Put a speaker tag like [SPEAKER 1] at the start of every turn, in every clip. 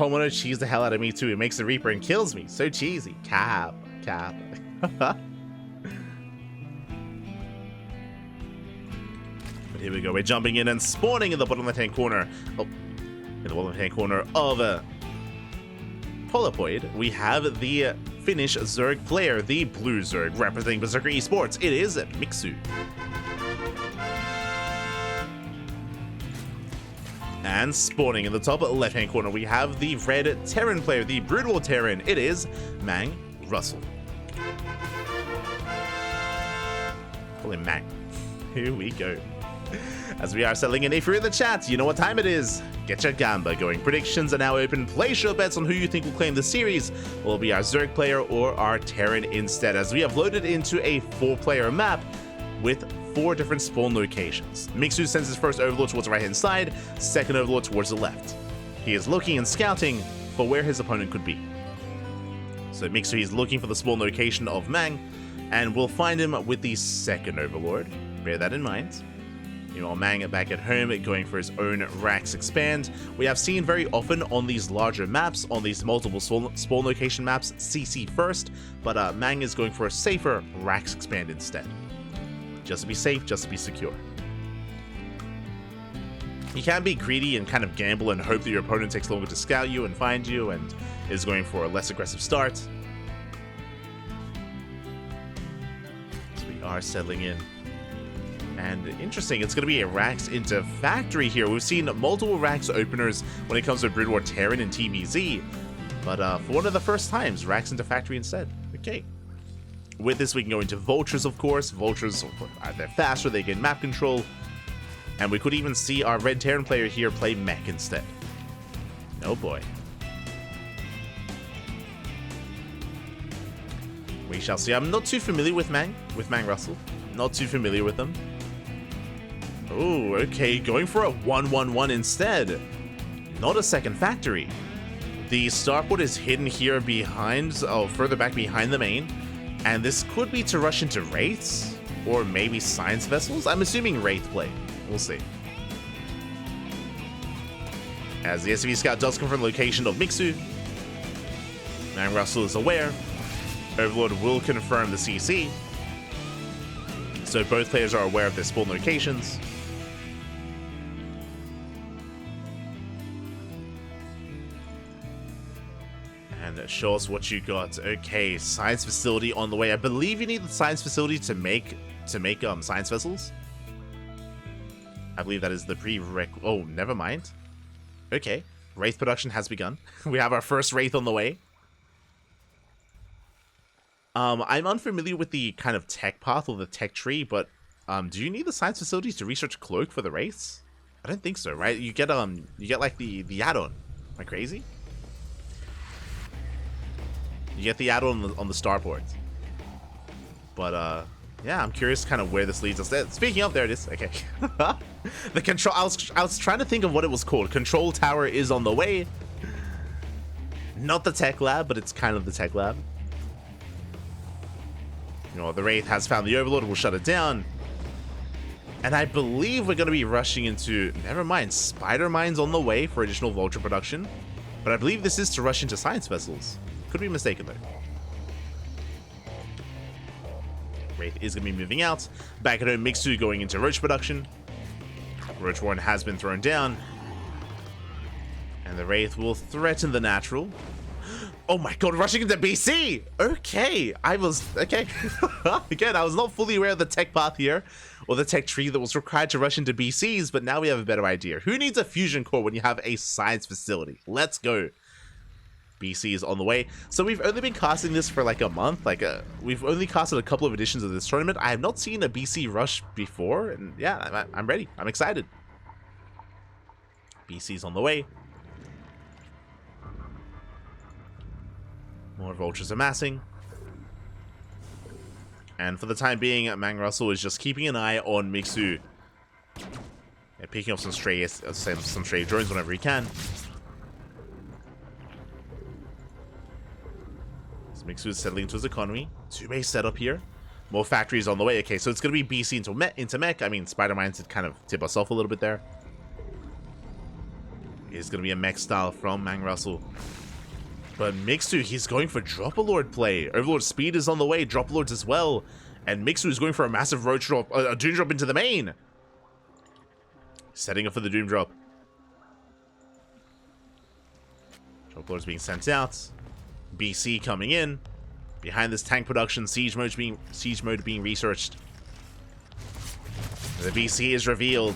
[SPEAKER 1] Homono cheese the hell out of me too. It makes the Reaper and kills me. So cheesy. Cap. But here we go. We're jumping in and spawning in the bottom left-hand corner. Oh, in the bottom left-hand corner of Polypoid, we have the Finnish Zerg player, the blue Zerg, representing Berserker Esports. It is Mixu. And spawning in the top left-hand corner, we have the red Terran player, the brutal Terran. It is MANGRUSL. Call him Mang. Here we go. As we are settling in, if you're in the chat, you know what time it is. Get your gamba going. Predictions are now open. Place your bets on who you think will claim the series. Will it be our Zerg player or our Terran instead, as we have loaded into a 4-player map with 4 different spawn locations. Mixu sends his first overlord towards the right-hand side, second overlord towards the left. He is looking and scouting for where his opponent could be. So Mixu is looking for the spawn location of Mang, and we'll find him with the second overlord. Bear that in mind. Meanwhile, Mang back at home going for his own Rax Expand. We have seen very often on these larger maps, on these multiple spawn location maps, CC first, but Mang is going for a safer Rax Expand instead. Just to be safe, just to be secure. You can be greedy and kind of gamble and hope that your opponent takes longer to scout you and find you and is going for a less aggressive start. So we are settling in. And interesting, it's going to be a Rax into Factory here. We've seen multiple Rax openers when it comes to Brood War Terran and TBZ, but for one of the first times, Rax into Factory instead. Okay. With this, we can go into Vultures, of course. Vultures, they're faster, they gain map control, and we could even see our Red Terran player here play Mech instead. Oh boy. We shall see. I'm not too familiar with MANGRUSL. Not too familiar with them. Oh, okay, going for a 1-1-1 instead. Not a second factory. The starport is hidden here behind, further back behind the main, and this could be to rush into Wraiths, or maybe Science Vessels? I'm assuming Wraith play. We'll see. As the SCV Scout does confirm the location of Mixu, MANGRUSL is aware. Overlord will confirm the CC. So both players are aware of their spawn locations. And show us what you got. Okay, science facility on the way. I believe you need the science facility to make science vessels. I believe that is the prerequisite. Oh, never mind. Okay, Wraith production has begun. We have our first Wraith on the way. I'm unfamiliar with the kind of tech path or the tech tree, but do you need the science facilities to research Cloak for the Wraiths? I don't think so, right? You get like the add-on. Am I crazy? You get the add-on on the starport. But yeah, I'm curious kind of where this leads us. Speaking of, there it is. Okay. The control. I was trying to think of what it was called. Control tower is on the way. Not the tech lab, but it's kind of the tech lab. You know, the Wraith has found the Overlord. We'll shut it down. And I believe we're going to be rushing into... Never mind. Spider Mines on the way for additional Vulture production. But I believe this is to rush into Science Vessels. Could be mistaken, though. Wraith is going to be moving out. Back at home, Mixu going into Roach production. Roach Warren has been thrown down. And the Wraith will threaten the Natural. Oh my god, rushing into BC! Okay, okay. Again, I was not fully aware of the tech path here, or the tech tree that was required to rush into BCs, but now we have a better idea. Who needs a fusion core when you have a science facility? Let's go. BC is on the way. So we've only been casting this for like a month. We've only casted a couple of editions of this tournament. I have not seen a BC rush before, and yeah, I'm ready. I'm excited. BC's on the way. More vultures amassing. And for the time being, MANGRUSL is just keeping an eye on Mixu. Yeah, picking up some stray drones whenever he can. So Mixu is settling into his economy. Two-base setup here. More factories on the way. Okay, so it's going to be BC into mech. I mean, Spider Mines did kind of tip us off a little bit there. is going to be a mech style from MANGRUSL. But Mixu, he's going for Dropperlord play. Overlord speed is on the way, Dropperlords as well. And Mixu is going for a massive roach drop, a Doom drop into the main. Setting up for the Doom drop. Dropperlords being sent out. BC coming in. Behind this tank production, siege mode being researched. The BC is revealed.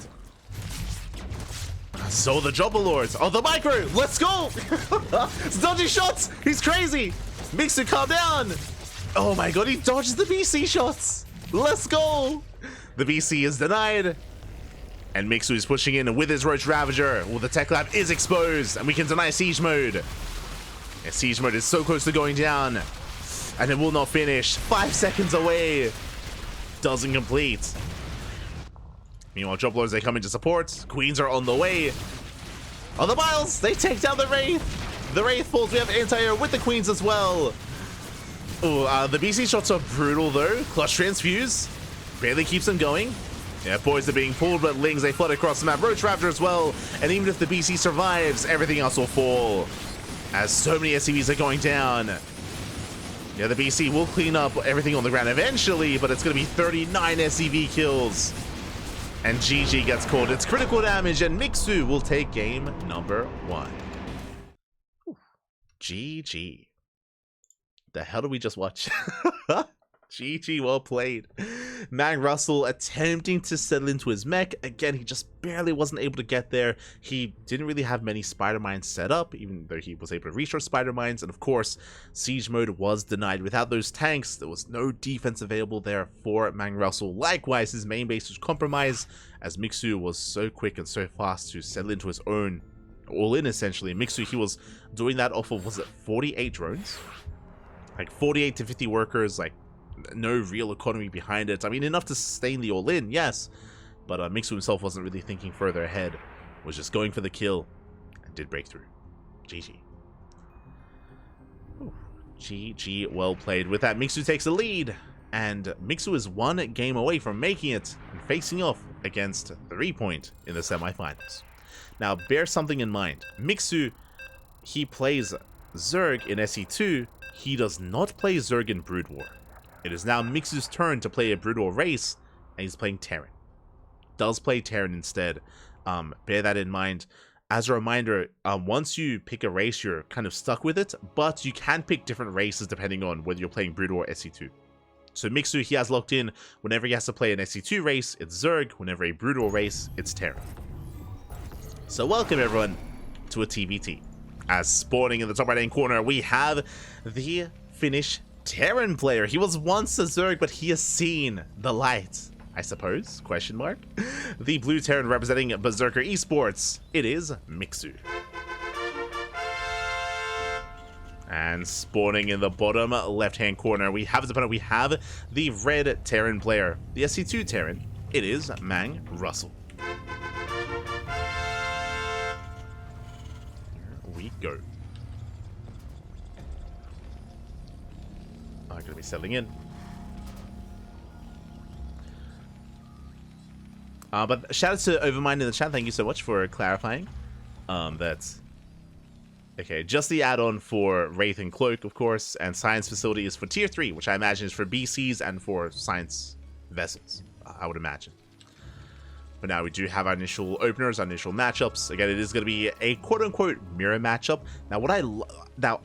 [SPEAKER 1] So the Dropperlords. Oh, the micro! Let's go! It's dodgy shots! He's crazy! Mixu, calm down! Oh my god, he dodges the BC shots! Let's go! The BC is denied. And Mixu is pushing in with his Roach Ravager. Well, the tech lab is exposed, and we can deny siege mode. And siege mode is so close to going down. And it will not finish. 5 seconds away. Doesn't complete. Meanwhile, Dropperlords, they come into support. Queens are on the way. On the miles, they take down the Wraith. The Wraith falls. We have anti-air with the Queens as well. Oh, the BC shots are brutal though. Clutch Transfuse barely keeps them going. Yeah, boys are being pulled, but Lings, they flood across the map. Roach Raptor as well. And even if the BC survives, everything else will fall. As so many SCVs are going down. Yeah, the BC will clean up everything on the ground eventually, but it's going to be 39 SCV kills. And GG gets called. It's critical damage, and Mixu will take game number 1. Ooh. GG. The hell did we just watch? GG, well played. MANGRUSL attempting to settle into his mech. Again, he just barely wasn't able to get there. He didn't really have many spider mines set up, even though he was able to restore spider mines. And of course, siege mode was denied. Without those tanks, there was no defense available there for MANGRUSL. Likewise, his main base was compromised, as Mixu was so quick and so fast to settle into his own all-in, essentially. Mixu, he was doing that off of, was it 48 drones? Like 48 to 50 workers, like no real economy behind it. I mean, enough to sustain the all-in, yes, but Mixu himself wasn't really thinking further ahead, was just going for the kill, and did break through. GG. Ooh. GG, well played. With that, Mixu takes the lead, and Mixu is 1 game away from making it, and facing off against 3-Point in the semifinals. Now, bear something in mind. Mixu, he plays Zerg in SE2, he does not play Zerg in Brood War. It is now Mixu's turn to play a Brood War race, and he's playing Terran. Does play Terran instead. Bear that in mind. As a reminder, once you pick a race, you're kind of stuck with it, but you can pick different races depending on whether you're playing Brood War or SE2. So Mixu, he has locked in, whenever he has to play an SE2 race, it's Zerg. Whenever a Brood War race, it's Terran. So welcome everyone to a TVT. As spawning in the top right-hand corner, we have the Finnish Terran player. He was once a Zerg, but he has seen the light, I suppose, question mark. The blue Terran representing Berserker Esports. It is Mixu. And spawning in the bottom left-hand corner, we have his opponent. We have the red Terran player, the SC2 Terran. It is MANGRUSL. Here we go. I'm going to be settling in. But shout out to Overmind in the chat. Thank you so much for clarifying. That's okay. Just the add-on for Wraith and Cloak, of course, and Science Facility is for Tier 3, which I imagine is for BCs and for Science Vessels, I would imagine. But now we do have our initial openers, our initial matchups. Again, it is going to be a quote-unquote mirror matchup. Now,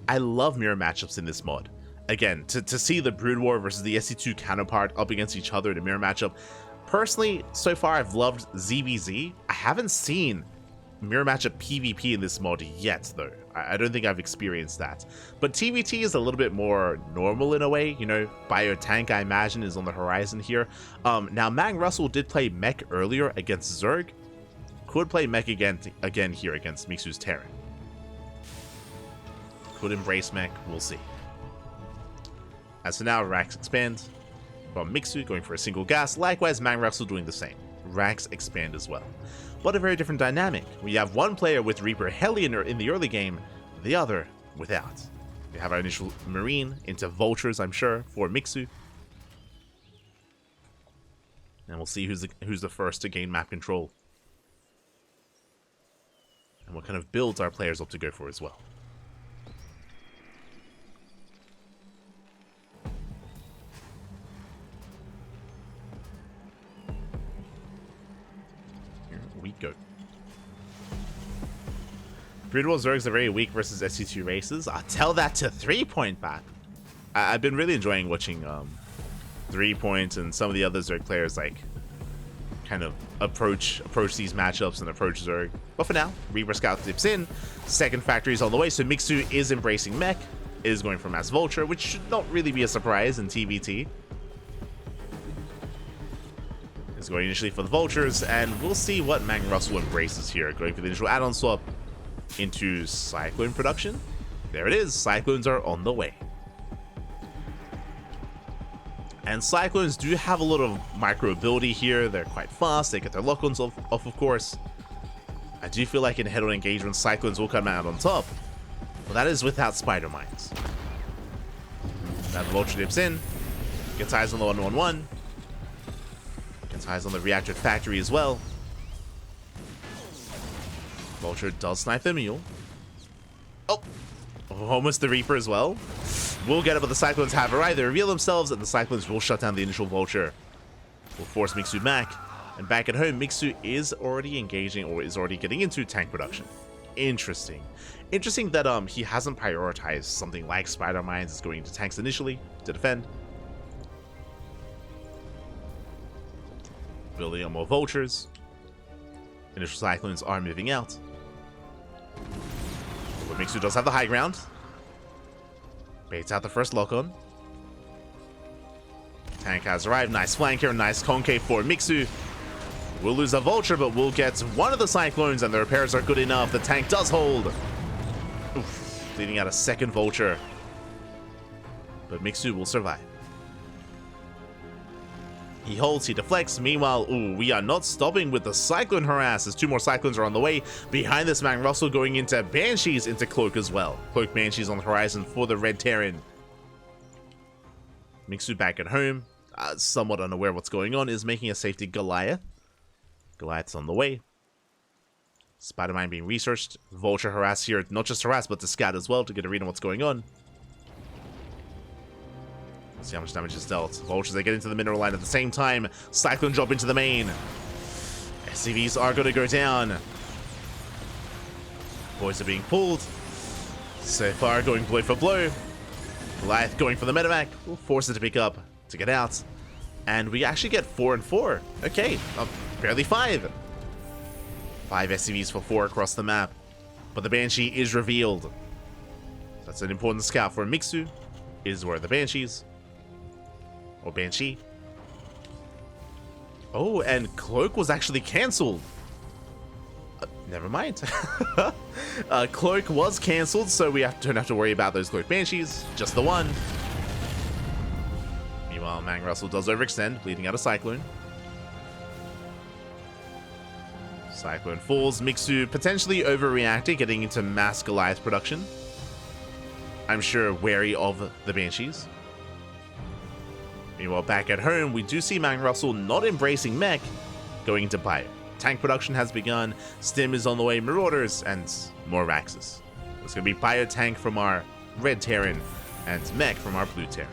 [SPEAKER 1] I love mirror matchups in this mod. Again, to see the Brood War versus the SC2 counterpart up against each other in a mirror matchup. Personally, so far I've loved ZvT. I haven't seen mirror matchup PvP in this mod yet, though. I don't think I've experienced that. But TVT is a little bit more normal in a way. You know, Bio Tank, I imagine, is on the horizon here. Now, MANGRUSL did play mech earlier against Zerg. Could play mech again here against Mixu's Terran. Could embrace mech, we'll see. As for now, Rax expand. From Mixu going for a single gas. Likewise, MANGRUSL doing the same. Rax expand as well. But a very different dynamic. We have one player with Reaper Hellion in the early game, the other without. We have our initial Marine into Vultures, I'm sure, for Mixu. And we'll see who's the first to gain map control. and what kind of builds our players opt to go for as well. Here we go. Brood War Zergs are very weak versus SC2 races. I'll tell that to 3-Point back. I've been really enjoying watching 3-Point and some of the other Zerg players like kind of approach these matchups and approach Zerg. But for now, Reaper Scout dips in. Second factory is on the way, so Mixu is embracing mech. Is going for Mass Vulture, which should not really be a surprise in TVT. Is going initially for the Vultures, and we'll see what MANGRUSL embraces here. Going for the initial add-on swap into Cyclone production. There it is. Cyclones are on the way. And Cyclones do have a lot of micro ability here. They're quite fast. They get their lock-ons off, of course. I do feel like in head-on engagement, Cyclones will come out on top. But that is without Spider Mines. Now the Vulture dips in. Gets eyes on the 1-1-1. Gets eyes on the reactor factory as well. Vulture does snipe the Mule. Oh! Almost the Reaper as well. We'll get it, but the Cyclones have arrived. They reveal themselves, and the Cyclones will shut down the initial Vulture. Will force Mixu back. And back at home, Mixu is already engaging, or is already getting into tank production. Interesting. Interesting that he hasn't prioritized something like Spider Mines as going into tanks initially to defend. Building on more Vultures. Initial Cyclones are moving out. But Mixu does have the high ground. Baits out the first lock-on. Tank has arrived. Nice flank here. Nice concave for Mixu. We'll lose a Vulture, but we'll get one of the Cyclones, and the repairs are good enough. The tank does hold. Oof, leading out a second Vulture. But Mixu will survive. He holds, he deflects. Meanwhile, ooh, we are not stopping with the Cyclone harass as two more Cyclones are on the way. Behind this, MANGRUSL going into Banshees into Cloak as well. Cloak Banshees on the horizon for the Red Terran. Mixu back at home, somewhat unaware of what's going on, is making a safety Goliath. Goliath's on the way. Spider-Man being researched. Vulture harass here, not just harass, but to scout as well to get a read on what's going on. Let's see how much damage is dealt. Vultures, they get into the mineral line at the same time. Cyclone drop into the main. SCVs are going to go down. Boys are being pulled. So far, going blow for blow. Goliath going for the medevac. We'll force it to pick up to get out. And we actually get 4 and 4. Okay, barely 5. 5 SCVs for 4 across the map. But the Banshee is revealed. That's an important scout for Mixu. Is where the Banshees. Or Banshee. Oh, and Cloak was actually cancelled. Never mind. Cloak was cancelled, so we don't have to worry about those Cloak Banshees. Just the one. Meanwhile, MANGRUSL does overextend, bleeding out a Cyclone. Cyclone falls. Mixu potentially overreacting, getting into mass Goliath production. I'm sure wary of the Banshees. Meanwhile, back at home, we do see MANGRUSL not embracing mech, going into Bio. Tank production has begun, Stim is on the way, Marauders, and more Raxus. It's going to be Bio tank from our Red Terran, and mech from our Blue Terran.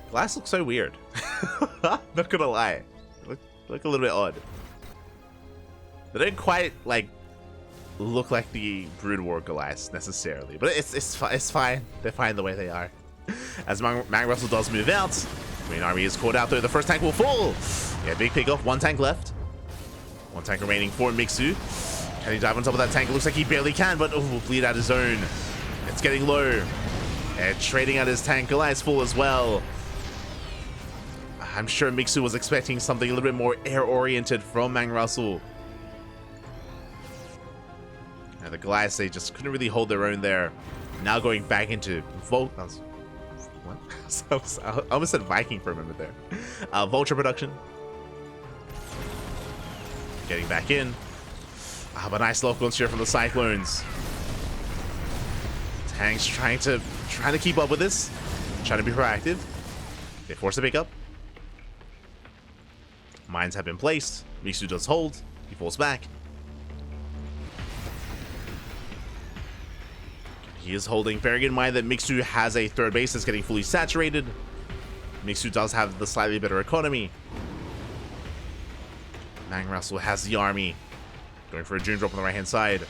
[SPEAKER 1] Glass looks so weird. Not gonna lie. Look a little bit odd. They don't quite, like, look like the Brood War Goliaths necessarily, but it's fine. They're fine the way they are. As MANGRUSL does move out, Green Army is caught out though. The first tank will fall. Yeah, big pick off. 1 tank left. 1 tank remaining for Mixu. Can he dive on top of that tank? It looks like he barely can, but will bleed out his own. It's getting low. And trading out his tank. Goliath's full as well. I'm sure Mixu was expecting something a little bit more air-oriented from MANGRUSL. And the Goliaths, they just couldn't really hold their own there. Now going back into What? I almost said Viking for a moment there. Vulture production. Getting back in. But nice lock-ons here from the Cyclones. Tanks trying to keep up with this. Trying to be proactive. They force a pickup. Mines have been placed. Mixu does hold. He falls back. He is holding, bearing in mind that Mixu has a third base that's getting fully saturated. Mixu does have the slightly better economy. MANGRUSL has the army. Going for a June drop on the right-hand side.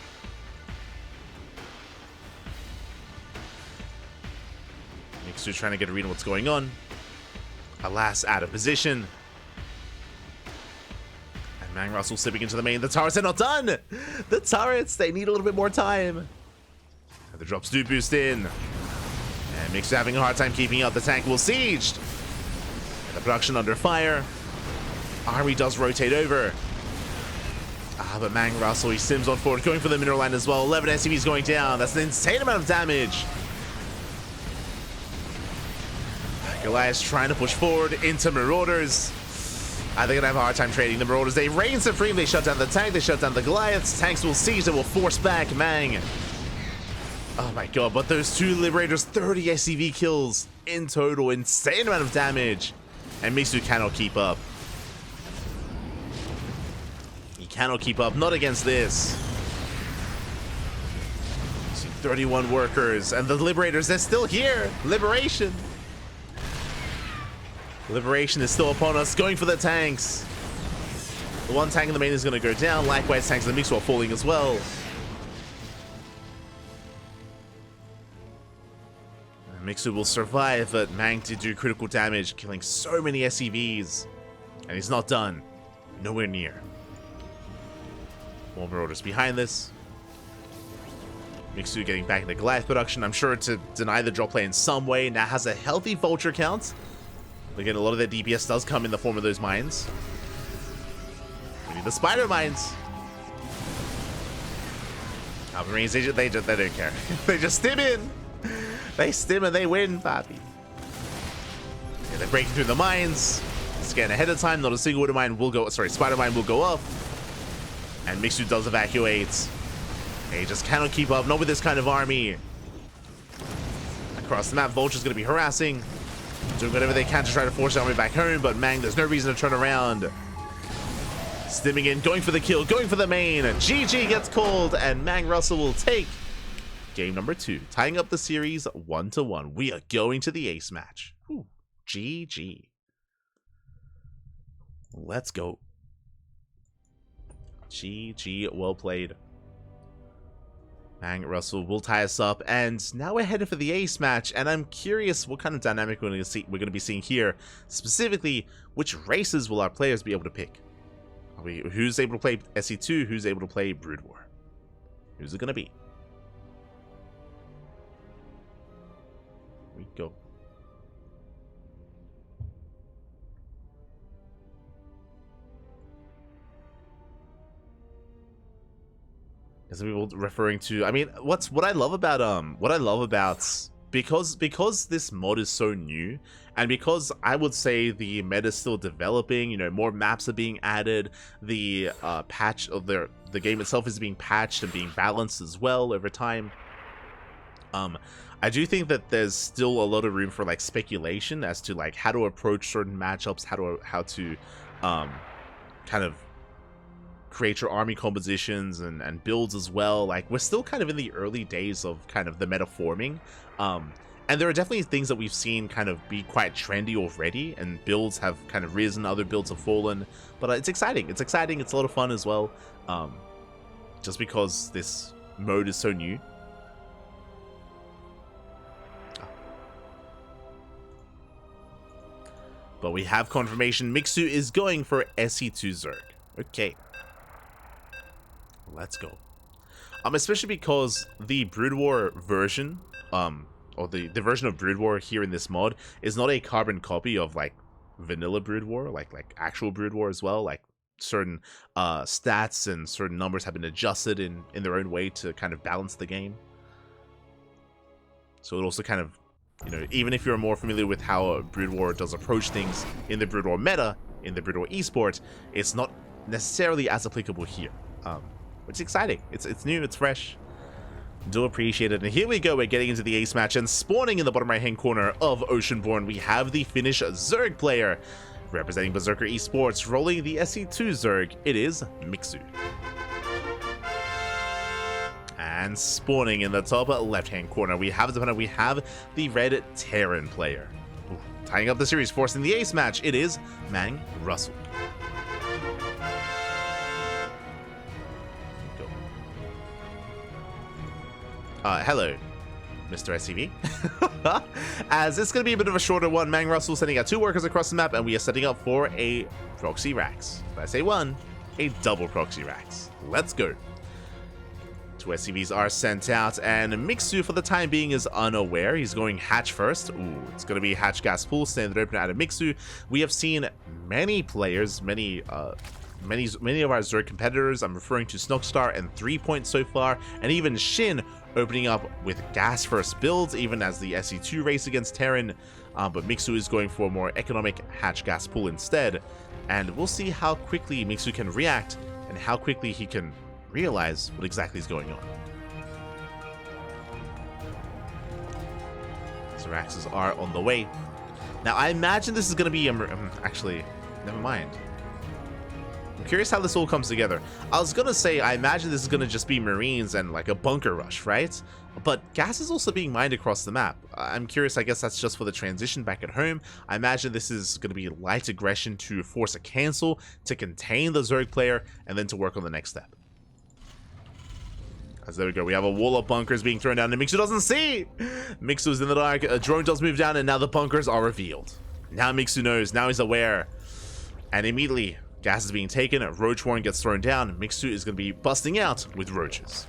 [SPEAKER 1] Mixu trying to get a read on what's going on. Alas, out of position. And MANGRUSL slipping into the main. The turrets are not done! The turrets, they need a little bit more time. And the drops do boost in. And Mixu having a hard time keeping up. The tank will sieged. And the production under fire. Army does rotate over. But MANGRUSL, he sims on forward, going for the mineral line as well. 11 SCVs going down. That's an insane amount of damage. Goliath's trying to push forward into Marauders. They're going to have a hard time trading the Marauders. They reign supreme. They shut down the tank. They shut down the Goliaths. Tanks will siege. They will force back Mang. Oh my god, but those two Liberators, 30 SCV kills in total. Insane amount of damage. And Mixu cannot keep up. He cannot keep up. Not against this. See, 31 workers. And the Liberators, they're still here. Liberation. Liberation is still upon us. Going for the tanks. The one tank in the main is going to go down. Likewise, tanks in the Mixu are falling as well. Mixu will survive, but Mang did do critical damage, killing so many SCVs. And he's not done. Nowhere near. More Marauders behind this. Mixu getting back into Goliath production. I'm sure to deny the drop play in some way. Now has a healthy vulture count. Again, a lot of their DPS does come in the form of those mines. We need the spider mines. Marines, they don't care. They just stim in. They stim and they win, papi. Yeah, they're breaking through the mines. Scan ahead of time. Not a single mine will go. Sorry, spider mine will go up. And Mixu does evacuate. They just cannot keep up. Not with this kind of army. Across the map, Vulture's going to be harassing. Doing whatever they can to try to force the army back home. But Mang, there's no reason to turn around. Stimming in, going for the kill, going for the main. GG gets called, and MANGRUSL will take game number 2, tying up the series 1-1. We are going to the ace match. Ooh, GG. Let's go. GG, well played. MANGRUSL will tie us up, and now we're headed for the ace match, and I'm curious what kind of dynamic we're going to be seeing here. Specifically, which races will our players be able to pick? Who's able to play SC2? Who's able to play Brood War? Who's it going to be? Here we go. As people referring to, I mean, what I love about because this mod is so new, and because I would say the meta is still developing, you know, more maps are being added, the patch of the game itself is being patched and being balanced as well over time. I do think that there's still a lot of room for like speculation as to like how to approach certain matchups, how to kind of create your army compositions and builds as well. Like, we're still kind of in the early days of kind of the meta forming, and there are definitely things that we've seen kind of be quite trendy already, and builds have kind of risen, other builds have fallen, but it's exciting. It's a lot of fun as well, just because this mode is so new. But we have confirmation Mixu is going for SC2 Zerg. Okay. Let's go. Especially because the Brood War version, or the version of Brood War here in this mod is not a carbon copy of like vanilla Brood War, like actual Brood War as well. Like certain stats and certain numbers have been adjusted in their own way to kind of balance the game. So it also kind of, you know, even if you're more familiar with how Brood War does approach things in the Brood War meta, in the Brood War esports, it's not necessarily as applicable here. Which is exciting. It's new, it's fresh. Do appreciate it. And here we go. We're getting into the ace match, and spawning in the bottom right-hand corner of Oceanborn, we have the Finnish Zerg player. Representing Berserker Esports, rolling the SE2 Zerg, it is Mixu. And spawning in the top left-hand corner, we have the red Terran player. Ooh, tying up the series, forcing the ace match, it is MANGRUSL. Hello, Mr. SCV. As it's going to be a bit of a shorter one, MANGRUSL sending out 2 workers across the map, and we are setting up for a proxy Rax. If I say one, a double proxy Rax. Let's go. 2 SCVs are sent out, and Mixu for the time being is unaware. He's going hatch first. Ooh, it's going to be hatch gas pool, standard opener out of Mixu. We have seen many players, many of our Zerg competitors. I'm referring to Snogstar and 3 Point so far, and even Shin opening up with gas first builds, even as the SE2 race against Terran. But Mixu is going for a more economic hatch gas pool instead, and we'll see how quickly Mixu can react and how quickly he can realize what exactly is going on. So Raxes are on the way. Now I imagine this is going to be actually, never mind. I'm curious how this all comes together. I was gonna say I imagine this is gonna just be Marines and like a bunker rush, right? But gas is also being mined across the map. I'm curious, I guess that's just for the transition back at home. I imagine this is gonna be light aggression to force a cancel, to contain the Zerg player, and then to work on the next step. As there we go, we have a wall of bunkers being thrown down, and Mixu doesn't see! Mixu's in the dark, a drone does move down, and now the bunkers are revealed. Now Mixu knows, now he's aware. And immediately, gas is being taken, Roach Warren gets thrown down, Mixu is going to be busting out with roaches.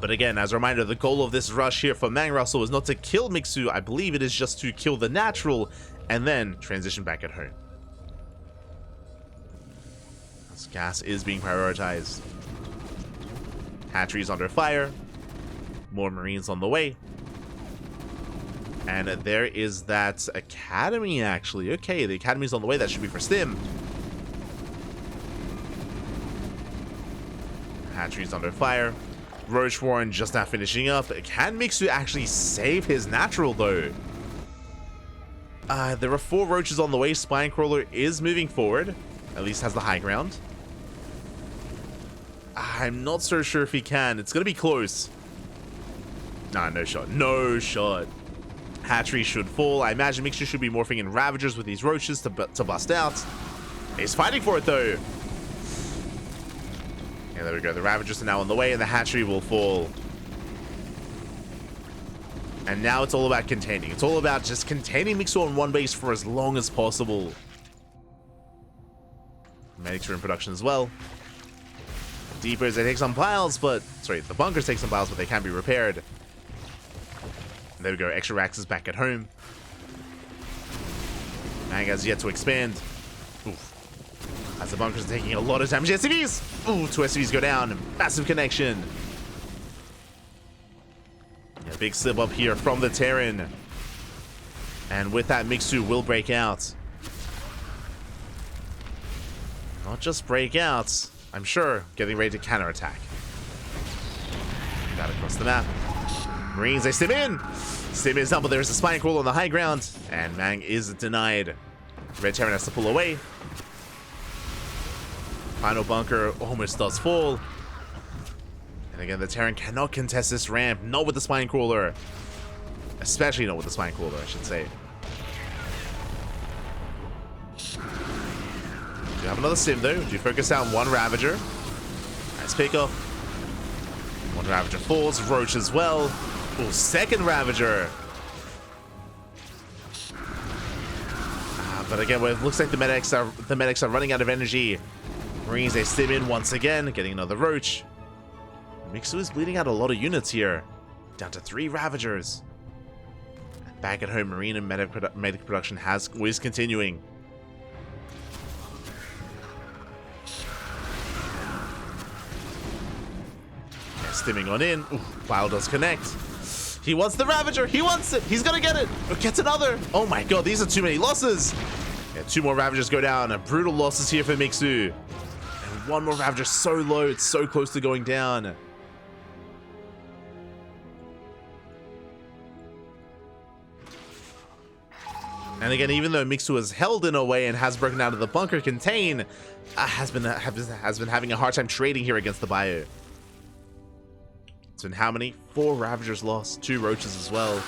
[SPEAKER 1] But again, as a reminder, the goal of this rush here for MANGRUSL is not to kill Mixu, I believe it is just to kill the natural, and then transition back at home. This gas is being prioritized. Hatcheries under fire, more Marines on the way. And there is that academy, actually. Okay, the academy's on the way. That should be for Stim. Hatchery's under fire. Roach Warren just now finishing up. Can Mixu actually save his natural, though? There are 4 roaches on the way. Spinecrawler is moving forward. At least has the high ground. I'm not so sure if he can. It's going to be close. Nah, no shot. No shot. Hatchery should fall. I imagine Mixu should be morphing in Ravagers with these roaches to bust out. He's fighting for it, though. Yeah, there we go. The Ravagers are now on the way, and the Hatchery will fall. And now it's all about containing. It's all about just containing Mixu on one base for as long as possible. Medics are in production as well. Deepers, they take some piles, but... Sorry, the bunkers take some piles, but they can be repaired. There we go, extra Rax is back at home. Mang has yet to expand. Oof. As the bunkers are taking a lot of damage. SCVs! Ooh, 2 SCVs go down. Massive connection. Yeah, big slip up here from the Terran. And with that, Mixu will break out. Not just break out, I'm sure, getting ready to counterattack. Got across the map. Marines, they stim in! Stim is up, but there's a spine crawl on the high ground, and Mang is denied. Red Terran has to pull away. Final bunker almost does fall. And again, the Terran cannot contest this ramp, not with the spine crawler. Especially not with the spine crawler, I should say. Do you have another stim though? Do you focus out on one Ravager? Nice pickup. One Ravager falls, Roach as well. Oh, second Ravager. But again, well, it looks like the medics are running out of energy. Marines, they stim in once again, getting another Roach. Mixu is bleeding out a lot of units here. Down to 3 Ravagers. And back at home, Marine and medic production is continuing. Stimming on in. Ooh, Plow does connect. He wants the Ravager. He wants it. He's gonna get it. But gets another. Oh my god, these are too many losses. Yeah, 2 more Ravagers go down. Brutal losses here for Mixu. And 1 more Ravager so low. It's so close to going down. And again, even though Mixu is held in a way and has broken out of the bunker contain, has been having a hard time trading here against the Bio. It's been how many? 4 Ravagers lost, 2 Roaches as well.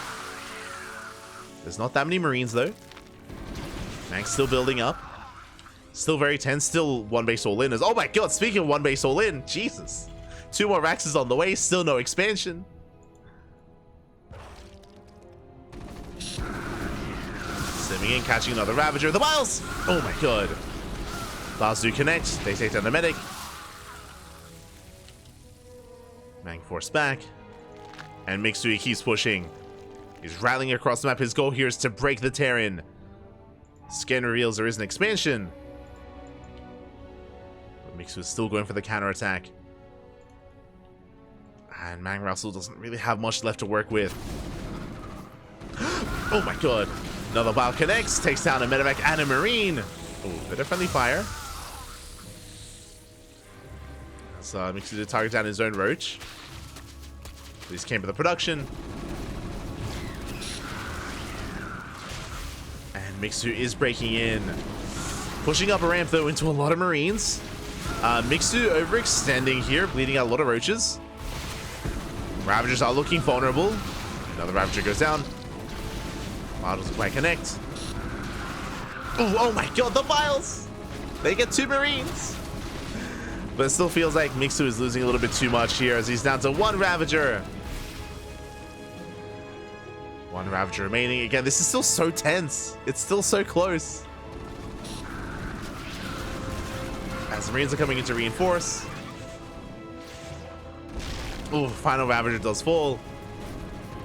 [SPEAKER 1] There's not that many Marines though. Mang's still building up. Still very tense, still 1 base all in. Oh my god, speaking of 1 base all in, Jesus. 2 more Raxes on the way, still no expansion. Simming in, catching another Ravager. The Biles! Oh my god. Biles do connect. They take down the medic. Mang forced back. And Mixu keeps pushing. He's rattling across the map. His goal here is to break the Terran. Scan reveals there is an expansion. But Mixu is still going for the counterattack. And MANGRUSL doesn't really have much left to work with. Oh my god. Another Bile connects, takes down a medevac and a Marine. Oh, bit of friendly fire. So Mixu did target down his own Roach. These came for the production. And Mixu is breaking in. Pushing up a ramp though into a lot of Marines. Mixu overextending here, bleeding out a lot of Roaches. Ravagers are looking vulnerable. Another Ravager goes down. Models might connect. Oh my god, the Biles! They get 2 Marines! But it still feels like Mixu is losing a little bit too much here as he's down to 1 Ravager. 1 Ravager remaining. Again, this is still so tense. It's still so close. As the Marines are coming in to reinforce. Oh, final Ravager does fall.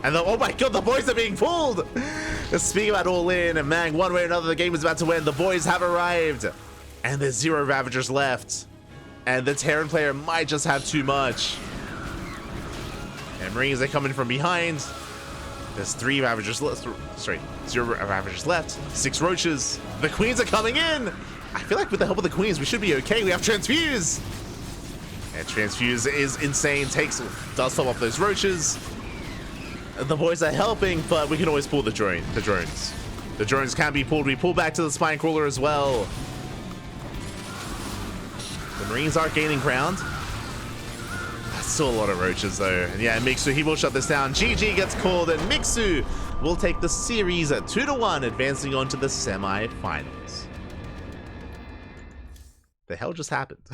[SPEAKER 1] And oh my god, the boys are being pulled! Speaking about all in, and Mang, one way or another, the game is about to end. The boys have arrived. And there's 0 Ravagers left. And the Terran player might just have too much. And Marines are coming from behind. There's 3 Ravagers left. Sorry, 0 Ravagers left. 6 Roaches. The Queens are coming in! I feel like with the help of the Queens, we should be okay. We have Transfuse! And Transfuse is insane. Does top off those Roaches. The boys are helping, but we can always pull the drones. The drones can be pulled. We pull back to the Spine Crawler as well. The Marines are gaining ground. That's still a lot of Roaches though. And yeah, Mixu, he will shut this down. GG gets called and Mixu will take the series at 2-1, advancing on to the semi-finals. The hell just happened?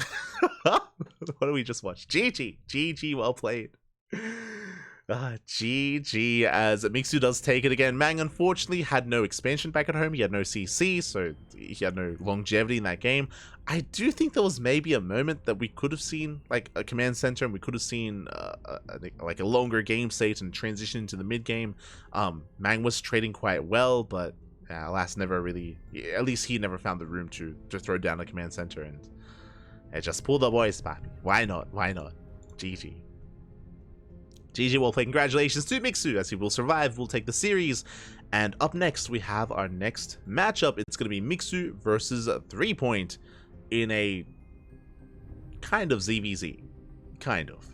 [SPEAKER 1] What did we just watch? GG, well played. GG, as Mixu does take it again. Mang unfortunately had no expansion back at home. He had no CC, so he had no longevity in that game. I do think there was maybe a moment that we could have seen like a command center and we could have seen like a longer game state and transition into the mid game. Mang was trading quite well, but alas, never really, at least he never found the room to throw down a command center, and it just pulled the boys, papi. Why not? GG. GG, well played. Congratulations to Mixu, as he will survive, will take the series. And up next, we have our next matchup. It's going to be Mixu versus 3 Point in a kind of ZvZ. Kind of.